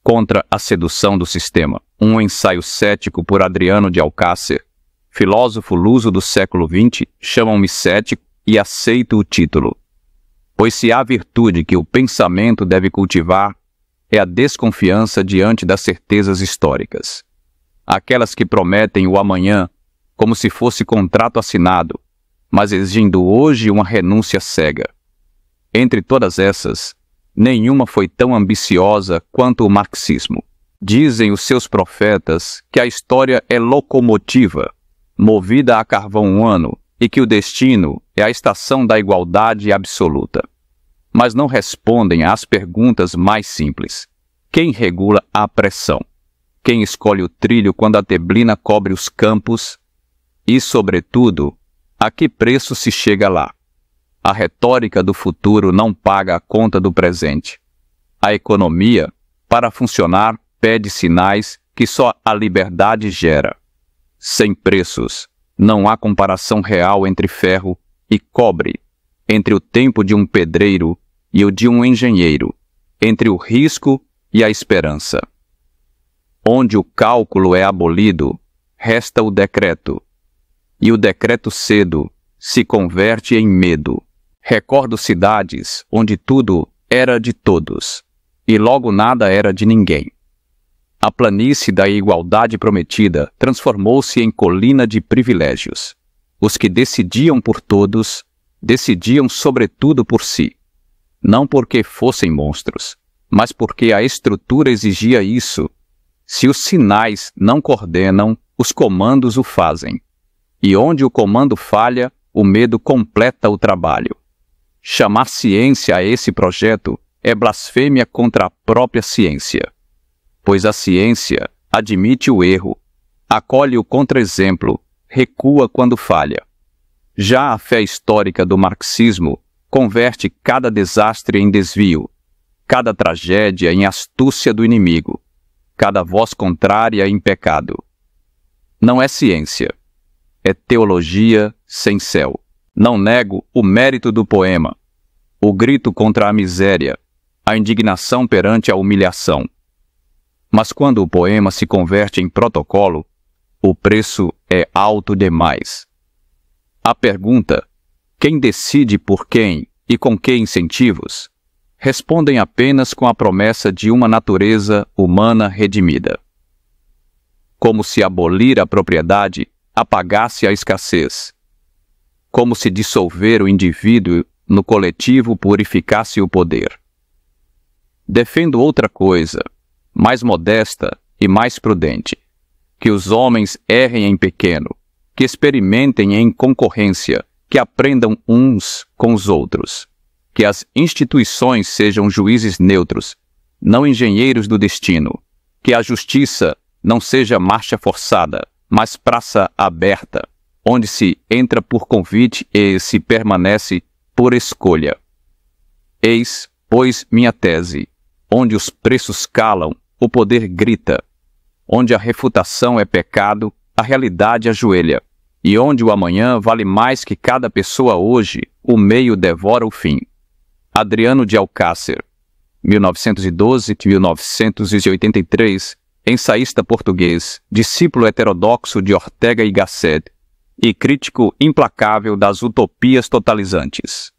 Contra a sedução do sistema, um ensaio cético por Adriano de Alcácer, filósofo luso do século XX, chamam-me cético e aceito o título. Pois se há virtude que o pensamento deve cultivar, é a desconfiança diante das certezas históricas. Aquelas que prometem o amanhã como se fosse contrato assinado, mas exigindo hoje uma renúncia cega. Entre todas essas, nenhuma foi tão ambiciosa quanto o marxismo. Dizem os seus profetas que a história é locomotiva, movida a carvão humano, e que o destino é a estação da igualdade absoluta. Mas não respondem às perguntas mais simples. Quem regula a pressão? Quem escolhe o trilho quando a neblina cobre os campos? E, sobretudo, a que preço se chega lá? A retórica do futuro não paga a conta do presente. A economia, para funcionar, pede sinais que só a liberdade gera. Sem preços, não há comparação real entre ferro e cobre, entre o tempo de um pedreiro e o de um engenheiro, entre o risco e a esperança. Onde o cálculo é abolido, resta o decreto, e o decreto cedo se converte em medo. Recordo cidades onde tudo era de todos, e logo nada era de ninguém. A planície da igualdade prometida transformou-se em colina de privilégios. Os que decidiam por todos, decidiam sobretudo por si. Não porque fossem monstros, mas porque a estrutura exigia isso. Se os sinais não coordenam, os comandos o fazem. E onde o comando falha, o medo completa o trabalho. Chamar ciência a esse projeto é blasfêmia contra a própria ciência, pois a ciência admite o erro, acolhe o contra-exemplo, recua quando falha. Já a fé histórica do marxismo converte cada desastre em desvio, cada tragédia em astúcia do inimigo, cada voz contrária em pecado. Não é ciência, é teologia sem céu. Não nego o mérito do poema, o grito contra a miséria, a indignação perante a humilhação. Mas quando o poema se converte em protocolo, o preço é alto demais. A pergunta, quem decide por quem e com que incentivos, respondem apenas com a promessa de uma natureza humana redimida. Como se abolir a propriedade apagasse a escassez. Como se dissolver o indivíduo no coletivo purificasse o poder. Defendo outra coisa, mais modesta e mais prudente, que os homens errem em pequeno, que experimentem em concorrência, que aprendam uns com os outros, que as instituições sejam juízes neutros, não engenheiros do destino, que a justiça não seja marcha forçada, mas praça aberta, onde se entra por convite e se permanece por escolha. Eis, pois, minha tese, onde os preços calam, o poder grita, onde a refutação é pecado, a realidade ajoelha, e onde o amanhã vale mais que cada pessoa hoje, o meio devora o fim. Adriano de Alcácer, 1912-1983, ensaísta português, discípulo heterodoxo de Ortega y Gasset e crítico implacável das utopias totalizantes.